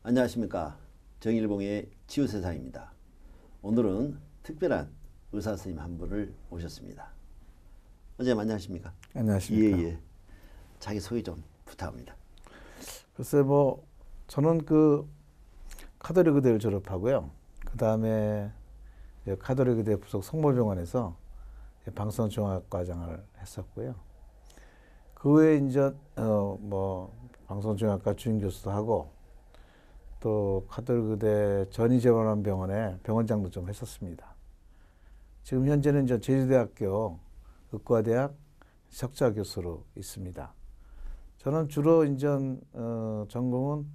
안녕하십니까. 정일봉의 치유세상입니다. 오늘은 특별한 의사 선생님 한 분을 모셨습니다. 원장님 안녕하십니까? 안녕하십니까? 예. 자기 소개 좀 부탁합니다. 글쎄 저는 카톨릭 의대를 졸업하고요. 그 다음에 카톨릭 의대 부속 성모병원에서 방송종합과장을 했었고요. 그 외에 이제 방송종합과 주임 교수도 하고 또 카톨릭 의대 전의재활원병원에 병원장도 좀 했었습니다. 지금 현재는 이제 제주대학교 의과대학 석좌 교수로 있습니다. 저는 주로 전공은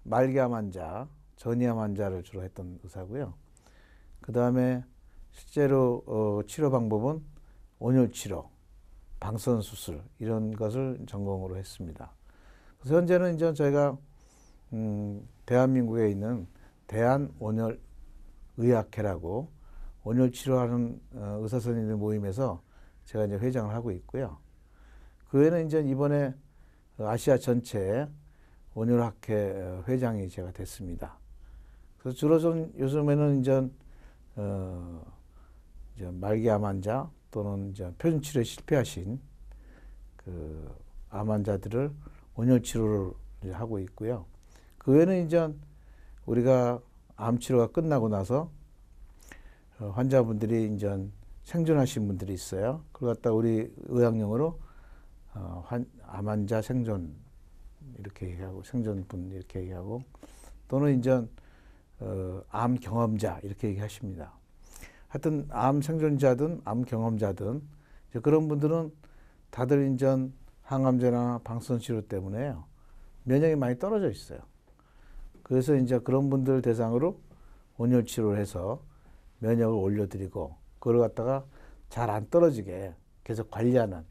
말기암 환자, 전이암 환자를 주로 했던 의사고요. 그 다음에 실제로 치료 방법은 온열 치료, 방사선 수술 이런 것을 전공으로 했습니다. 그래서 현재는 이제 저희가 대한민국에 있는 대한온열의학회라고 온열 치료하는 의사 선생님들 모임에서 제가 이제 회장을 하고 있고요. 그 외에는 이제 이번에 아시아 전체 온열학회 회장이 제가 됐습니다. 그래서 주로 좀 요즘에는 이제 말기암 환자 또는 이제 표준 치료에 실패하신 암 환자들을 온열 치료를 이제 하고 있고요. 그 외에는 이제 우리가 암 치료가 끝나고 나서 환자분들이 이제 생존하신 분들이 있어요. 그걸 갖다 우리 의학용어로 암 환자 생존 이렇게 얘기하고 생존분 이렇게 얘기하고 또는 이제 암 경험자 이렇게 얘기하십니다. 하여튼 암 생존자든 암 경험자든 이제 그런 분들은 다들 이제 항암제나 방사선 치료 때문에요. 면역이 많이 떨어져 있어요. 그래서 이제 그런 분들 대상으로 온열 치료를 해서 면역을 올려드리고 그걸 갖다가 잘 안 떨어지게 계속 관리하는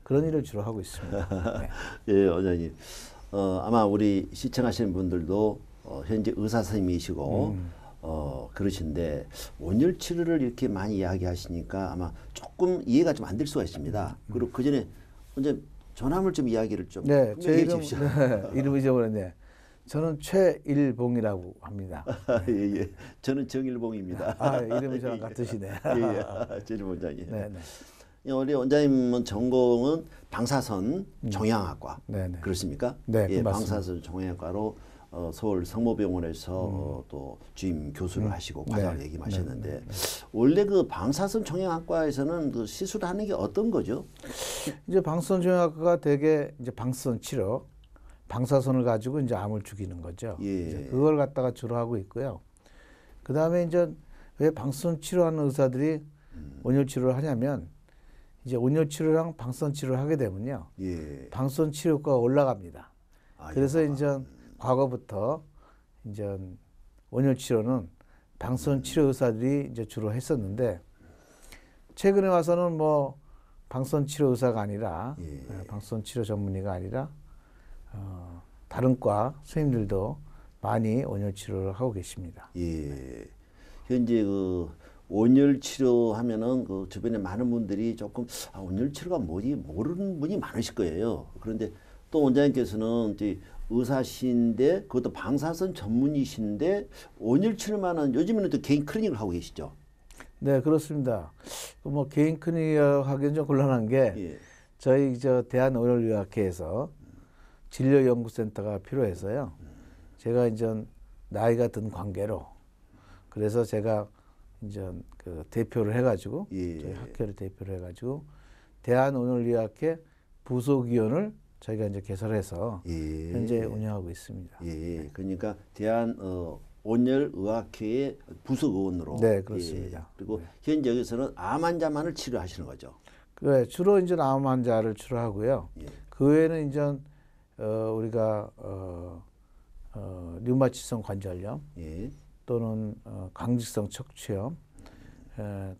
그런 일을 주로 하고 있습니다. 네. 예, 원장님. 아마 우리 시청하시는 분들도 현재 의사 선생님이시고 그러신데 온열 치료를 이렇게 많이 이야기하시니까 아마 조금 이해가 좀 안 될 수가 있습니다. 그리고 그 전에 먼저 전함을 좀 이야기를 좀 제 이름, 주십시오. 이름 잊어버렸네. 저는 최일봉이라고 합니다. 예. 저는 정일봉입니다. 이름이 저랑 같으시네. 정일 원장님. 네네. 우리 원장님은 전공은 방사선 종양학과 그렇습니까? 네, 예, 맞습니다. 방사선 종양학과로 서울 성모병원에서 또 주임 교수를 하시고 과장을 얘기하셨는데 원래 그 방사선 종양학과에서는 그 시술하는 게 어떤 거죠? 이제 방사선 종양학과가 대개 이제 방사선 치료, 방사선을 가지고 이제 암을 죽이는 거죠. 예. 이제 그걸 갖다가 주로 하고 있고요. 그 다음에 이제 왜 방사선 치료하는 의사들이 온열 치료를 하냐면 이제 온열 치료랑 방사선 치료를 하게 되면요. 예. 방사선 치료 효과가 올라갑니다. 그래서 이제 과거부터 이제 온열 치료는 방사선 치료 의사들이 이제 주로 했었는데 최근에 와서는 방사선 치료 의사가 아니라 방사선 치료 전문의가 아니라 다른 과 선생님들도 많이 온열 치료를 하고 계십니다. 예. 현재 그 온열 치료하면은 그 주변에 많은 분들이 조금 온열 치료가 뭐지 모르는 분이 많으실 거예요. 그런데 또 원장님께서는 이제 의사신데 그것도 방사선 전문의신데 온열 치료만은 요즘에는 또 개인 클리닉을 하고 계시죠? 네, 그렇습니다. 개인 클리닉 하기는 좀 곤란한 게 저희 대한온열의학회에서 진료연구센터가 필요해서요. 제가 이제 나이가 든 관계로 그래서 제가 이제 대표를 해가지고 저희 학회를 대표를 해가지고 대한온열의학회 부속위원을 저희가 이제 개설해서 현재 운영하고 있습니다. 그러니까 온열의학회의 부속의원으로. 네, 그렇습니다. 그리고 현재 여기서는 암 환자만을 치료하시는 거죠. 주로 이제 암 환자를 치료하고요. 그 외에는 이제 우리가 류마티성 관절염 또는 강직성 척추염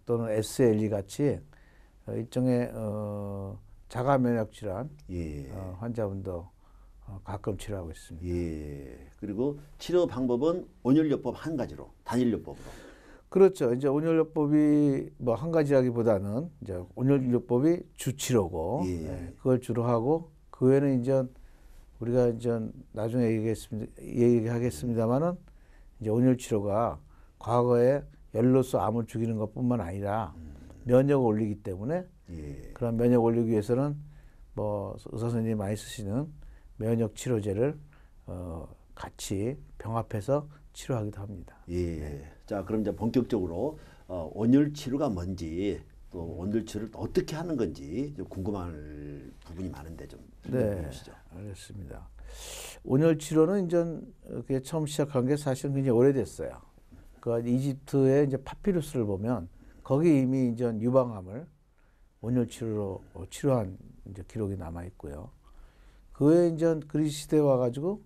또는 SLE 같이 일종의 자가 면역 질환 환자분도 가끔 치료하고 있습니다. 그리고 치료 방법은 온열요법 한 가지로 단일요법으로. 그렇죠. 이제 온열요법이 한 가지라기보다는 이제 온열요법이 주치료고 그걸 주로 하고 그 외에는 이제 우리가 이제 나중에 얘기하겠습니다만은 이제 온열 치료가 과거에 열로서 암을 죽이는 것뿐만 아니라 면역을 올리기 때문에 예. 그런 면역 올리기 위해서는 뭐 의사 선생님이 많이 쓰시는 면역 치료제를 같이 병합해서 치료하기도 합니다. 예. 네. 자, 그럼 이제 본격적으로 온열 치료가 뭔지 또 온열 치료를 어떻게 하는 건지 좀 궁금한 부분이 많은데 좀 설명해 네, 주시죠. 알겠습니다. 온열 치료는 이제 그게 처음 시작한 게 사실은 굉장히 오래됐어요. 그 이집트의 이제 파피루스를 보면 거기 이미 이제 유방암을 온열 치료로 치료한 이제 기록이 남아 있고요. 그 외에 이제 그리스 시대에 와가지고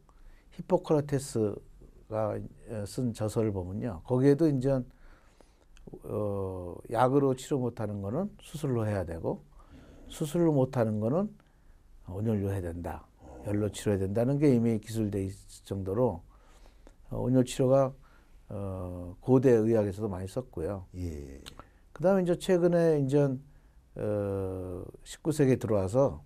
히포크라테스가 쓴 저서를 보면요, 거기에도 이제 약으로 치료 못하는 거는 수술로 해야 되고 수술로 못하는 거는 온열로 해야 된다. 열로 치료해야 된다는 게 이미 기술돼 있을 정도로 온열 치료가 고대 의학에서도 많이 썼고요. 예. 그다음에 이제 최근에 이제 19세기에 들어와서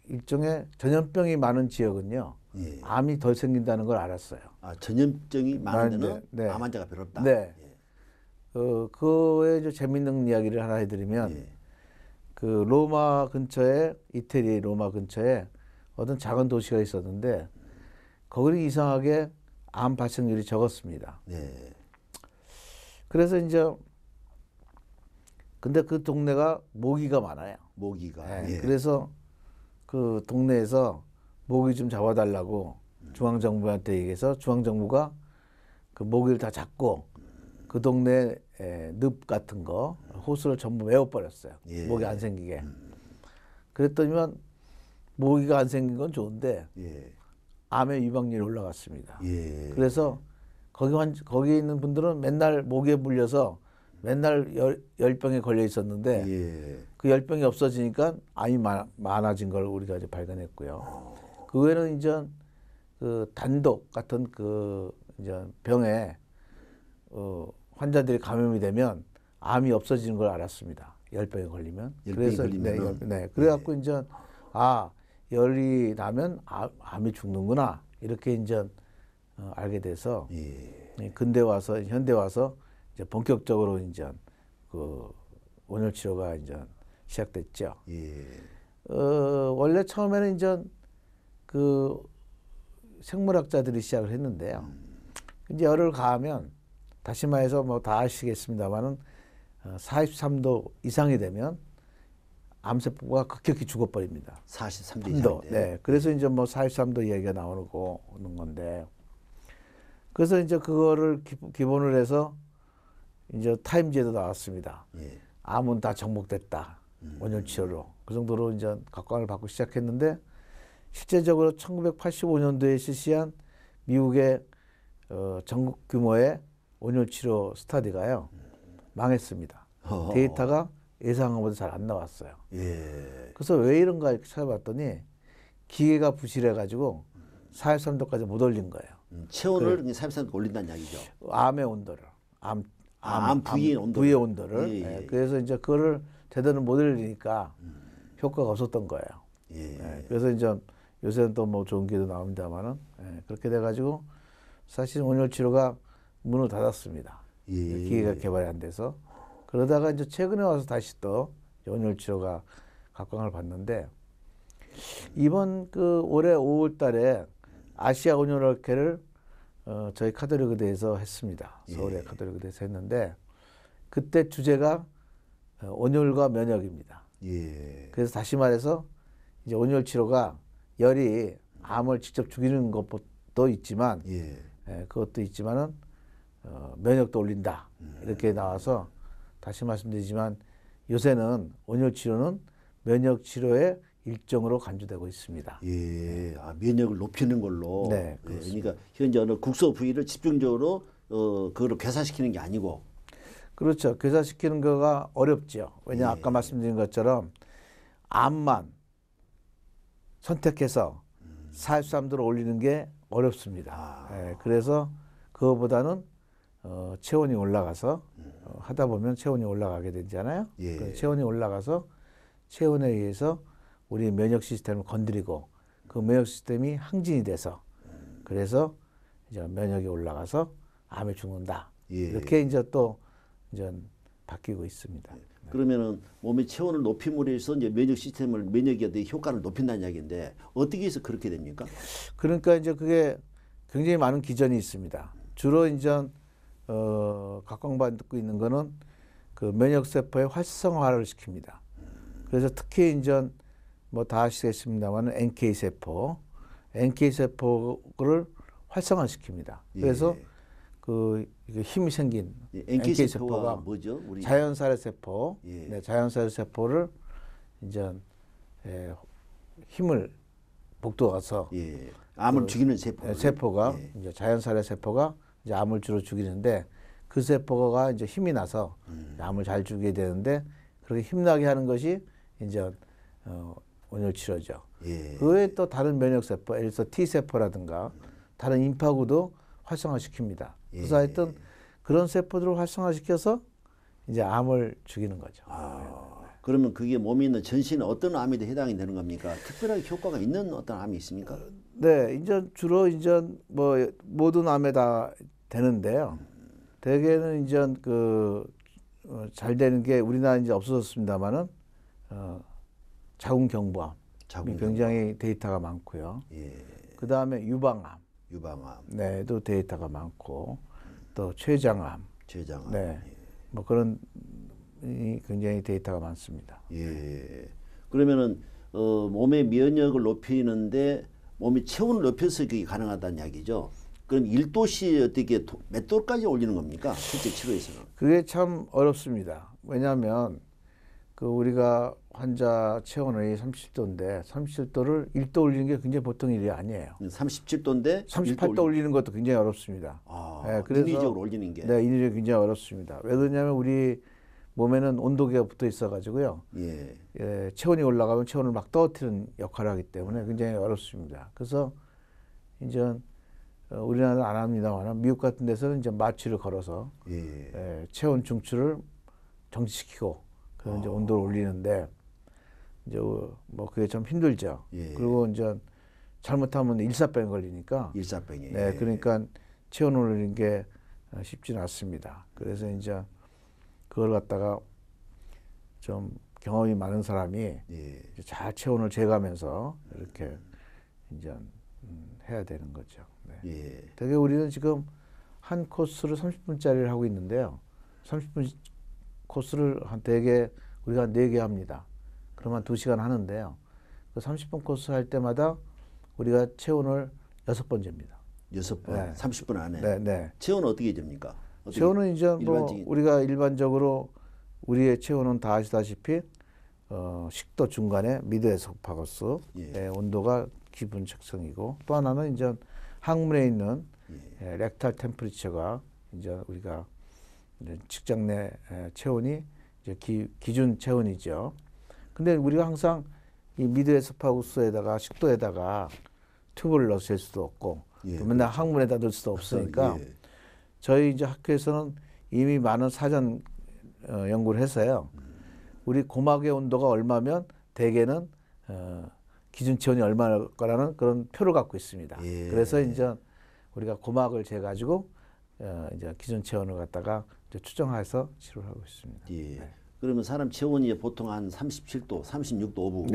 일종의 전염병이 많은 지역은요, 예. 암이 덜 생긴다는 걸 알았어요. 아, 전염증이 많은 데는 네. 암 환자가 별로 없다. 네. 예. 그에 이제 재밌는 이야기를 하나 해드리면, 예. 그 로마 근처에, 이태리 로마 근처에 어떤 작은 도시가 있었는데 거기는 이상하게 암 발생률이 적었습니다. 네. 그래서 이제 근데 그 동네가 모기가 많아요. 모기가. 네. 예. 그래서 그 동네에서 모기 좀 잡아달라고 중앙정부한테 얘기해서 중앙정부가 그 모기를 다 잡고 그 동네 늪 같은 거 호수를 전부 메워버렸어요. 예. 모기 안 생기게. 그랬더니만 모기가 안 생긴 건 좋은데 예. 암의 유방률이 올라갔습니다. 예. 그래서 거기 있는 분들은 맨날 모기에 물려서 맨날 열병에 걸려 있었는데 예. 그 열병이 없어지니까 암이 많아진 걸 우리가 이제 발견했고요. 그 외에는 이제 그 단독 같은 그 이제 병에 환자들이 감염이 되면 암이 없어지는 걸 알았습니다. 열병에 걸리면. 열병이 걸리면은? 네. 그래갖고 이제 열이 나면 암이 죽는구나 이렇게 이제 알게 돼서 예. 근대 와서 현대 와서 이제 본격적으로 이제 그 온열 치료가 이제 시작됐죠. 예. 원래 처음에는 이제 그 생물학자들이 시작을 했는데요. 이제 열을 가하면 다시 말해서 뭐 다 아시겠습니다만은 43도 이상이 되면 암세포가 급격히 죽어버립니다. 43도 3도. 이상인데. 네. 그래서 이제 뭐 43도 이야기가 나오는 건데. 그래서 이제 그거를 기본으로 해서 이제 타임지에도 나왔습니다. 예. 암은 다 정복됐다. 온열 치료로. 그 정도로 이제 각광을 받고 시작했는데 실제적으로 1985년도에 실시한 미국의 전국 규모의 온열 치료 스터디가요. 망했습니다. 데이터가 예상한 것보다 잘 안 나왔어요. 예. 그래서 왜 이런가 이렇게 찾아봤더니 기계가 부실해가지고 43도까지 못 올린 거예요. 체온을 43도 올린다는 이야기죠. 암의 온도를. 암 부위의 온도를. 부위의 온도를. 예, 예. 네, 그래서 이제 그거를 제대로 못 올리니까 효과가 없었던 거예요. 예. 네, 그래서 이제 요새는 또 뭐 좋은 기도 나옵니다만은 그렇게 돼가지고 사실 온열 치료가 문을 닫았습니다. 예. 기계가 개발이 안 돼서 그러다가 이제 최근에 와서 다시 또 온열 치료가 각광을 받는데 이번 그 올해 5월달에 아시아 온열학회를 저희 카톨릭의대에서 했습니다. 서울의 예. 카톨릭의대에서 했는데 그때 주제가 온열과 면역입니다. 예. 그래서 다시 말해서 이제 온열 치료가 열이 암을 직접 죽이는 것도 있지만 예. 그것도 있지만은 면역도 올린다 이렇게 나와서 다시 말씀드리지만 요새는 온열 치료는 면역 치료의 일종으로 간주되고 있습니다. 예. 면역을 높이는 걸로. 네, 예. 그러니까 현재 어느 국소 부위를 집중적으로 그거를 괴사시키는 게 아니고. 그렇죠. 괴사시키는 거가 어렵죠. 왜냐 예. 아까 말씀드린 것처럼 암만 선택해서 43도로 올리는 게 어렵습니다. 그래서 그거보다는 체온이 올라가서 하다 보면 체온이 올라가게 되잖아요. 예. 체온이 올라가서 체온에 의해서 우리 면역 시스템을 건드리고 그 면역 시스템이 항진이 돼서 그래서 이제 면역이 올라가서 암에 죽는다. 예. 이렇게 이제 또 이제 바뀌고 있습니다. 그러면은 몸의 체온을 높임으로 해서 이제 면역 시스템을 면역에 대한 효과를 높인다는 이야기인데 어떻게 해서 그렇게 됩니까? 그러니까 이제 그게 굉장히 많은 기전이 있습니다. 주로 이제 각광받고 있는 거는 그 면역 세포의 활성화를 시킵니다. 그래서 특히 이제 뭐 다 아시겠습니다만 NK 세포를 활성화시킵니다. 그래서 예. 그 힘이 생긴 NK 세포가 뭐죠? 우리 자연살의 세포, 예. 네, 자연살의 세포를 이제 힘을 북돋아서 예. 암을 죽이는 세포. 세포가 예. 이제 자연살의 세포가 이제 암을 주로 죽이는데 그 세포가 이제 힘이 나서 암을 잘 죽이게 되는데 그렇게 힘나게 하는 것이 이제 온열 치료죠. 예. 그 외에 또 다른 면역 세포, 예를 들어서 T 세포라든가 다른 임파구도 활성화시킵니다. 그래서 예. 하여튼 그런 세포들을 활성화시켜서 이제 암을 죽이는 거죠. 그러면 그게 몸에 있는 전신에 어떤 암에도 해당이 되는 겁니까? 특별하게 효과가 있는 어떤 암이 있습니까? 네, 이제 주로 이제 뭐 모든 암에 다 되는데요. 대개는 이제 잘 되는 게 우리나라 이제 없어졌습니다만은 자궁경부암 굉장히 데이터가 많고요. 예. 그 다음에 유방암, 네도 데이터가 많고 또 췌장암, 네, 뭐 그런 굉장히 데이터가 많습니다. 예. 그러면은 몸의 면역을 높이는데 몸의 체온을 높여서 그게 가능하다는 이야기죠. 그럼 1도씨 어떻게 몇 도까지 올리는 겁니까? 실제 치료에서는. 그게 참 어렵습니다. 왜냐하면 그 우리가 환자 체온이 37도인데 37도를 1도 올리는 게 굉장히 보통 일이 아니에요. 37도인데 38도 올리는 것도 굉장히 어렵습니다. 네, 그래서 인위적으로 올리는 게. 네, 인위적으로 굉장히 어렵습니다. 왜 그러냐면 우리 몸에는 온도계가 붙어 있어가지고요. 예, 체온이 올라가면 체온을 막 떨어뜨리는 역할을 하기 때문에 굉장히 어렵습니다. 그래서 이제 우리나라는 안 합니다만 미국 같은 데서는 이제 마취를 걸어서 체온 중추를 정지시키고 그런 이제 온도를 올리는데 이제 뭐 그게 좀 힘들죠. 그리고 이제 잘못하면 일사병 걸리니까. 일사병이. 네, 그러니까 체온 올리는 게 쉽지는 않습니다. 그래서 이제 그걸 갖다가 좀 경험이 많은 사람이 잘 체온을 재가면서 이렇게 이제 해야 되는 거죠. 네. 되게 우리는 지금 한 코스를 30분짜리를 하고 있는데요. 30분 코스를 대개 우리가 4개 합니다. 그러면 2시간 하는데요. 그 30분 코스 할 때마다 우리가 체온을 6번 잽니다. 6번, 네. 30분 안에. 네, 네. 체온은 어떻게 됩니까? 체온은 이제 뭐 우리가 일반적으로 우리의 체온은 다 아시다시피 식도 중간에 미드에소파거스 온도가 기본 측정이고 또 하나는 이제 항문에 있는 렉탈 템퍼리처가 이제 우리가 이제 직장 내 체온이 이제 기준 체온이죠. 근데 우리가 항상 이 미드에소파구스에다가 식도에다가 튜브를 넣을 수도 없고 또 맨날 항문에다 넣을 수도 없으니까 저희 이제 학교에서는 이미 많은 사전 연구를 해서요. 우리 고막의 온도가 얼마면 대개는 기준 체온이 얼마일 거라는 그런 표를 갖고 있습니다. 그래서 이제 우리가 고막을 재가지고 이제 기준 체온을 갖다가 이제 추정해서 치료를 하고 있습니다. 네. 그러면 사람 체온이 보통 한 37도, 36도 오브고.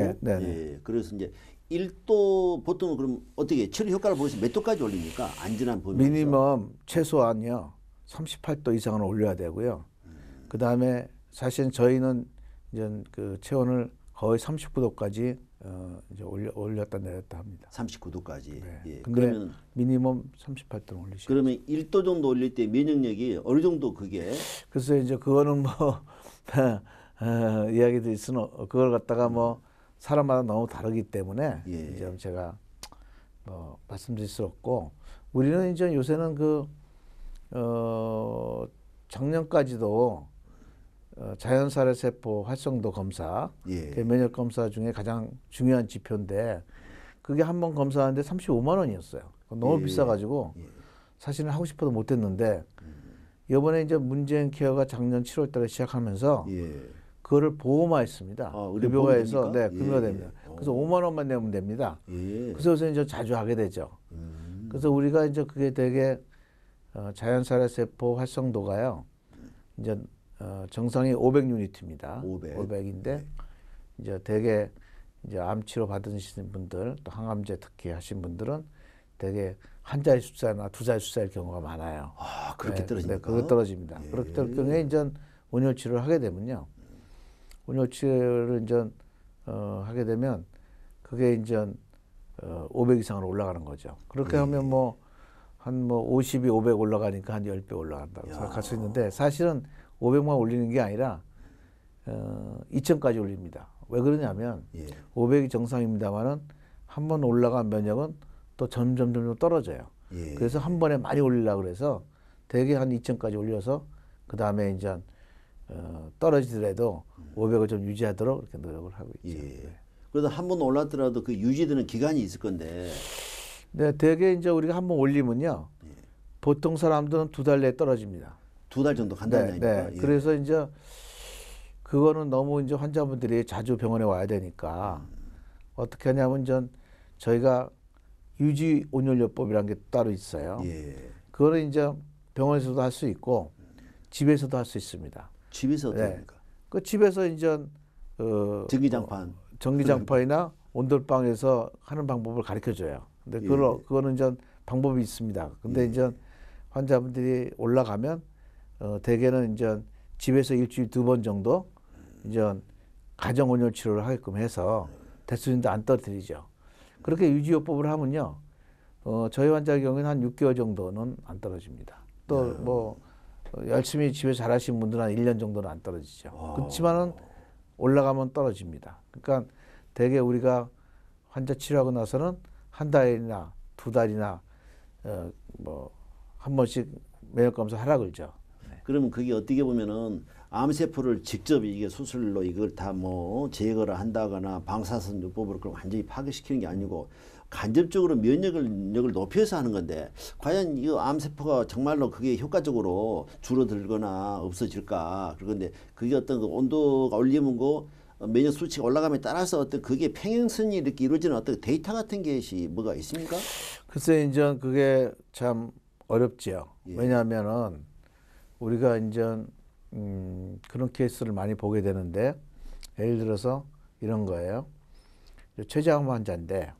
그래서 이제 1도 보통 그럼 어떻게 치료 효과를 보면서 몇 도까지 올립니까? 안전한 범위에서. 미니멈 최소한요 38도 이상은 올려야 되고요. 그 다음에 사실 저희는 이제 그 체온을 거의 39도까지 이제 올렸다 내렸다 합니다. 39도까지. 네. 그러면 미니멈 38도는 올리시죠. 그러면 1도 정도 올릴 때 면역력이 어느 정도 그게? 그래서 이제 그거는 뭐 이야기도 있으나 그걸 갖다가 뭐 사람마다 너무 다르기 때문에 이제 제가 뭐 말씀드릴 수 없고 우리는 이제 요새는 작년까지도 자연살의 세포 활성도 검사, 면역 검사 중에 가장 중요한 지표인데 그게 한 번 검사하는데 35만 원이었어요. 너무 비싸가지고 사실은 하고 싶어도 못했는데 이번에 이제 문재인 케어가 작년 7월달에 시작하면서 그거를 보험화했습니다. 의료보험입니까? 급여가에서 네, 급여가 예. 됩니다. 그래서 5만 원만 내면 됩니다. 예. 그래서 요새 이제 자주 하게 되죠. 그래서 우리가 이제 그게 되게 자연살해세포 활성도가요. 이제 정상이 500유니트입니다. 500인데 이제 되게 이제 암 치료 받으시는 분들 또 항암제 특히 하신 분들은 되게 한 자리 숫자나 두 자리 숫자일 경우가 많아요. 아, 그렇게 네, 떨어집니까? 네, 그거 떨어집니다. 예. 그렇게 될 경우에 이제 온열 치료를 하게 되면요. 온열 치료를 이제 하게 되면 그게 이제 500 이상으로 올라가는 거죠. 그렇게 하면 한 50이 500 올라가니까 한 10배 올라간다고 생각할 수 있는데 사실은 500만 올리는 게 아니라 2000까지 올립니다. 왜 그러냐면 500이 정상입니다만은 한 번 올라간 면역은 또 점점 떨어져요. 그래서 한 번에 많이 올리려고 그래서 대개 한 2000까지 올려서 그 다음에 이제 떨어지더라도 500을 좀 유지하도록 이렇게 노력을 하고 있죠. 네. 그래도 한 번 올랐더라도 그 유지되는 기간이 있을 건데. 네, 대개 이제 우리가 한 번 올리면요. 보통 사람들은 2달 내에 떨어집니다. 2달 정도 간다는 얘기입니까? 네. 그래서 이제 그거는 너무 이제 환자분들이 자주 병원에 와야 되니까 어떻게 하냐면 저희가 유지 온열요법이라는 게 따로 있어요. 그거는 이제 병원에서도 할 수 있고 집에서도 할 수 있습니다. 집에서 어떻게 합니까? 그 집에서 이제 전기장판이나 온돌방에서 하는 방법을 가르쳐 줘요. 근데 그거는 이제 방법이 있습니다. 근데 이제 환자분들이 올라가면 대개는 이제 집에서 일주일 2번 정도 이제 가정 온열 치료를 하게끔 해서 대수준도 안 떨어뜨리죠. 그렇게 유지요법을 하면요. 저희 환자의 경우에는 한 6개월 정도는 안 떨어집니다. 또 뭐 열심히 집에서 잘하시는 분들은 한 1년 정도는 안 떨어지죠. 그렇지만은 올라가면 떨어집니다. 그러니까 대개 우리가 환자 치료하고 나서는 한 달이나 2달이나 뭐 한 번씩 면역 검사 하라 그러죠. 그러면 그게 어떻게 보면은 암세포를 직접 이게 수술로 이걸 다 뭐 제거를 한다거나 방사선 요법으로 그걸 완전히 파괴시키는 게 아니고 간접적으로 면역력을 높여서 하는 건데 과연 이 암세포가 정말로 그게 효과적으로 줄어들거나 없어질까? 그런데 그게 어떤 그 온도가 올리면 면역 수치가 올라감에 따라서 어떤 그게 평행선이 이렇게 이루어지는 어떤 데이터 같은 것이 뭐가 있습니까? 글쎄 이제 그게 참 어렵지요. 왜냐하면은 우리가 이제 그런 케이스를 많이 보게 되는데 예를 들어서 이런 거예요. 췌장암 환자인데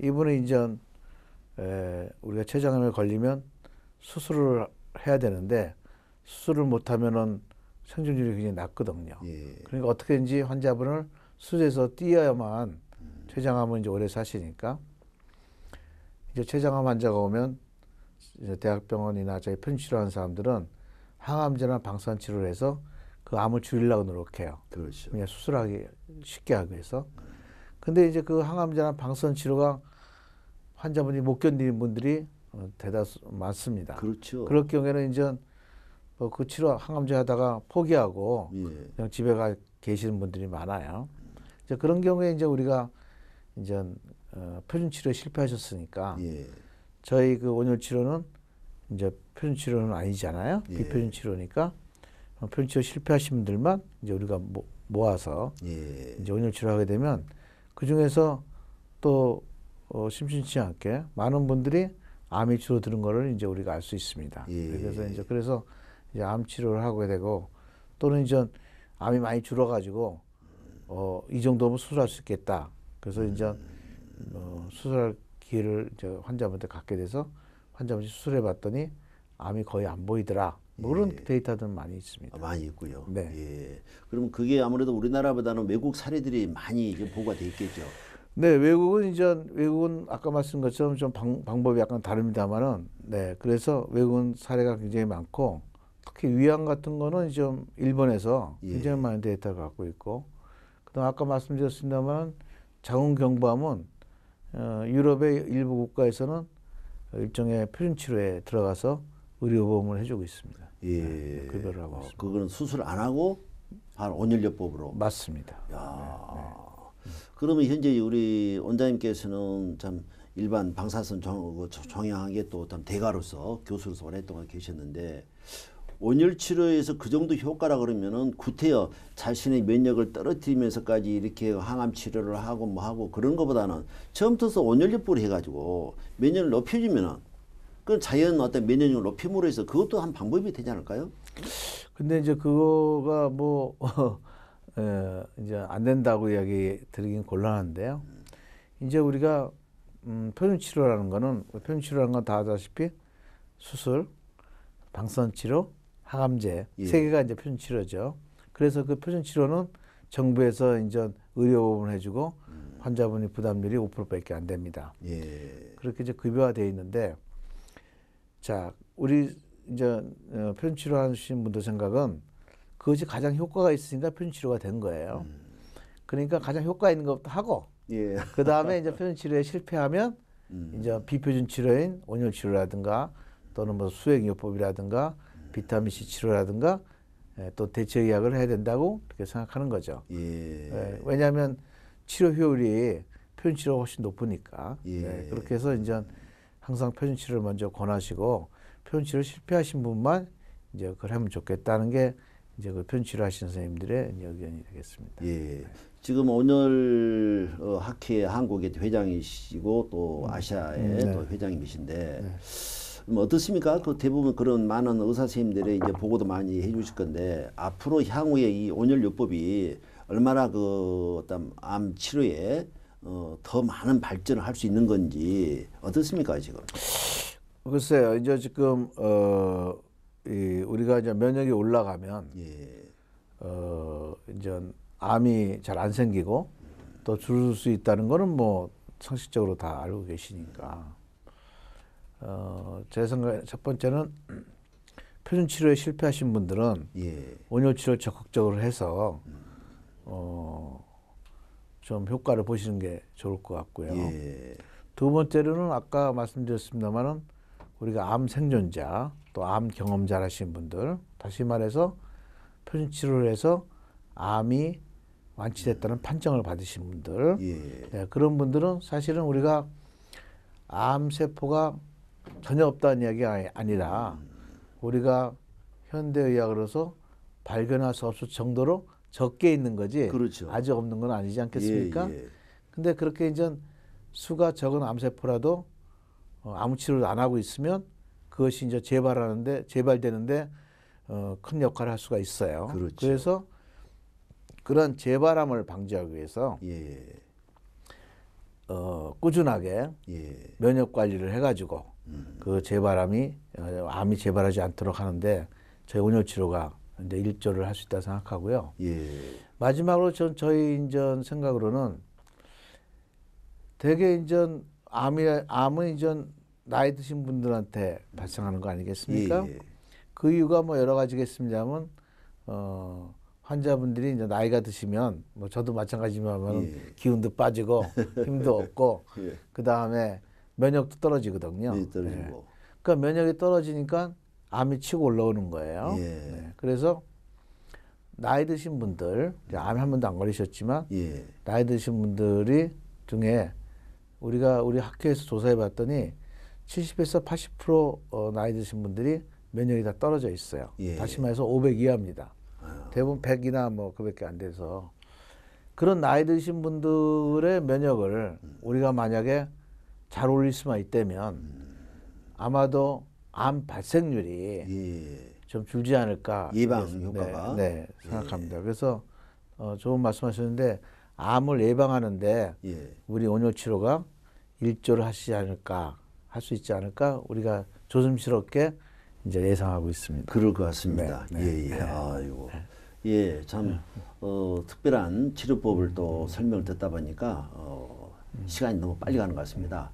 이분은 이제 우리가 췌장암에 걸리면 수술을 해야 되는데 수술을 못하면은 생존율이 굉장히 낮거든요. 그러니까 어떻게든지 환자분을 수술해서 띄어야만 췌장암은 이제 오래 사시니까 이제 췌장암 환자가 오면 이제 대학병원이나 저희 편치료하는 사람들은 항암제나 방사선 치료를 해서 그 암을 줄이려고 노력해요. 그렇죠. 그냥 수술하기 쉽게 하기 위해서. 근데 이제 그 항암제나 방사선 치료가 환자분이 못 견디는 분들이 대다수 많습니다. 그렇죠. 그럴 경우에는 이제 그 치료 항암제 하다가 포기하고 그냥 집에 가 계시는 분들이 많아요. 이제 그런 경우에 이제 우리가 이제 표준 치료에 실패하셨으니까 저희 그 온열 치료는 이제 표준 치료는 아니잖아요. 비표준 치료니까 표준 치료 실패하신 분들만 이제 우리가 모아서 이제 온열 치료하게 되면 그 중에서 또 심심치 않게 많은 분들이 암이 줄어드는 거를 이제 우리가 알 수 있습니다. 그래서 이제 암 치료를 하게 되고 또는 이제 암이 많이 줄어가지고 이 정도면 수술할 수 있겠다. 그래서 이제 수술할 기회를 이제 환자분한테 갖게 돼서 환자분이 수술해봤더니 암이 거의 안 보이더라. 뭐 그런 데이터들 많이 있습니다. 많이 있고요. 네. 그러면 그게 아무래도 우리나라보다는 외국 사례들이 많이 이제 보고가 돼 있겠죠. 네, 외국은 아까 말씀드린 것처럼 좀 방법이 약간 다릅니다만은, 네, 그래서 외국은 사례가 굉장히 많고, 특히 위암 같은 거는 좀 일본에서 굉장히 많은 데이터를 갖고 있고, 그다음 아까 말씀드렸습니다만 자궁경부암은 유럽의 일부 국가에서는 일종의 표준 치료에 들어가서 의료보험을 해주고 있습니다. 급여를 하고 있습니다. 그거는 수술 안 하고 바로 온열요법으로. 맞습니다. 그러면 현재 우리 원장님께서는 참 일반 방사선 종양학의 또 어떤 대가로서 교수로서 오랫동안 계셨는데 온열 치료에서 그 정도 효과라 그러면은 구태여 자신의 면역을 떨어뜨리면서까지 이렇게 항암 치료를 하고 뭐 하고 그런 것보다는 처음부터 온열요법을 해가지고 면역을 높여주면은 그 자연 어떤 면역력을 높임으로 해서 그것도 한 방법이 되지 않을까요? 근데 이제 그거가 뭐 이제 안 된다고 이야기 드리긴 곤란한데요. 이제 우리가 표준 치료라는 거는 표준 치료라는 건 다 아다시피 수술, 방사선 치료, 항암제 예. 세 개가 이제 표준 치료죠. 그래서 그 표준 치료는 정부에서 이제 의료보험을 해주고 환자분이 부담률이 5%밖에 안 됩니다. 예. 그렇게 이제 급여화되어 있는데, 자, 우리 이제 표준 치료하시는 분들 생각은 그것이 가장 효과가 있으니까 표준 치료가 된 거예요. 그러니까 가장 효과 있는 것부터 하고, 예. 그 다음에 이제 표준 치료에 실패하면 이제 비표준 치료인 온열 치료라든가 또는 뭐 수액요법이라든가 비타민 C 치료라든가 또 대체의학을 해야 된다고 그렇게 생각하는 거죠. 예. 왜냐하면 치료 효율이 표준 치료가 훨씬 높으니까. 예. 그렇게 해서 이제 항상 표준 치료를 먼저 권하시고 표준 치료 실패하신 분만 이제 그걸 하면 좋겠다는 게 이제 그 표준 치료 하시는 선생님들의 의견이 되겠습니다. 예. 지금 온열 학회 한국의 회장이시고 또 아시아의 네. 또 회장님이신데 뭐 어떻습니까? 그 대부분 그런 많은 의사 선생님들의 이제 보고도 많이 해주실 건데 앞으로 향후에 이 온열요법이 얼마나 그 어떤 암 치료에 더 많은 발전을 할 수 있는 건지 어떻습니까 지금? 글쎄요, 이제 지금 우리가 이제 면역이 올라가면 예. 이제 암이 잘 안 생기고 또 줄을 수 있다는 거는 뭐 상식적으로 다 알고 계시니까. 제 생각에 첫 번째는 표준 치료에 실패하신 분들은 예. 온열 치료를 적극적으로 해서 좀 효과를 보시는 게 좋을 것 같고요. 예. 두 번째로는 아까 말씀드렸습니다만은 우리가 암 생존자 또 암 경험 잘 하신 분들, 다시 말해서 표준 치료를 해서 암이 완치됐다는 판정을 받으신 분들, 예. 네, 그런 분들은 사실은 우리가 암 세포가 전혀 없다는 이야기가 아니라 우리가 현대의학으로서 발견할 수 없을 정도로 적게 있는 거지. 그렇죠. 아직 없는 건 아니지 않겠습니까? 예. 예. 근데 그렇게 이제 수가 적은 암세포라도 아무 치료를 안 하고 있으면 그것이 이제 재발되는데 큰 역할을 할 수가 있어요. 그렇죠. 그래서 그런 재발암을 방지하기 위해서 예. 꾸준하게 예. 면역 관리를 해가지고 그 재발암이 암이 재발하지 않도록 하는데 저희 온열 치료가 이제 일조를 할 수 있다 생각하고요. 예. 마지막으로 저희 인전 생각으로는 대개 인전 암은 인전 나이 드신 분들한테 발생하는 거 아니겠습니까? 예. 그 이유가 뭐 여러 가지겠습니다만 환자분들이 이제 나이가 드시면 뭐 저도 마찬가지지만 예. 기운도 빠지고 힘도 없고 예. 그 다음에 면역도 떨어지거든요. 네, 떨어지고. 그러니까 면역이 떨어지니까 암이 치고 올라오는 거예요. 예. 그래서 나이 드신 분들, 암에 한 번도 안 걸리셨지만 예. 나이 드신 분들이 중에 우리 학회에서 조사해 봤더니 70에서 80% 나이 드신 분들이 면역이 다 떨어져 있어요. 예. 다시 말해서 500 이하입니다. 대부분 100이나 뭐 그밖에 안 돼서 그런 나이 드신 분들의 면역을 우리가 만약에 잘 올릴 수만 있다면 아마도 암 발생률이 예. 좀 줄지 않을까 예방 효과가. 네, 생각합니다. 그래서 좋은 말씀하셨는데 암을 예방하는데 예. 우리 온열 치료가 일조를 하시지 않을까, 할 수 있지 않을까 우리가 조심스럽게 이제 예상하고 있습니다. 그럴 것 같습니다. 네, 예, 예. 아이고. 예, 참, 특별한 치료법을 또 설명을 듣다 보니까, 시간이 너무 빨리 가는 것 같습니다.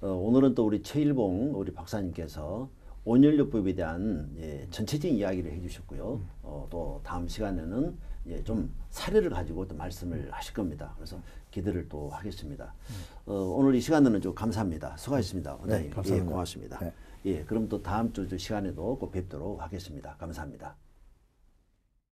오늘은 또 우리 최일봉 우리 박사님께서 온열요법에 대한 전체적인 이야기를 해주셨고요. 또 다음 시간에는 좀 사례를 가지고 또 말씀을 하실 겁니다. 그래서 기대를 또 하겠습니다. 오늘 이 시간에는 좀 감사합니다. 수고하셨습니다. 원장님. 네, 감사합니다. 예, 고맙습니다. 네. 예, 그럼 또 다음 주 시간에도 꼭 뵙도록 하겠습니다. 감사합니다.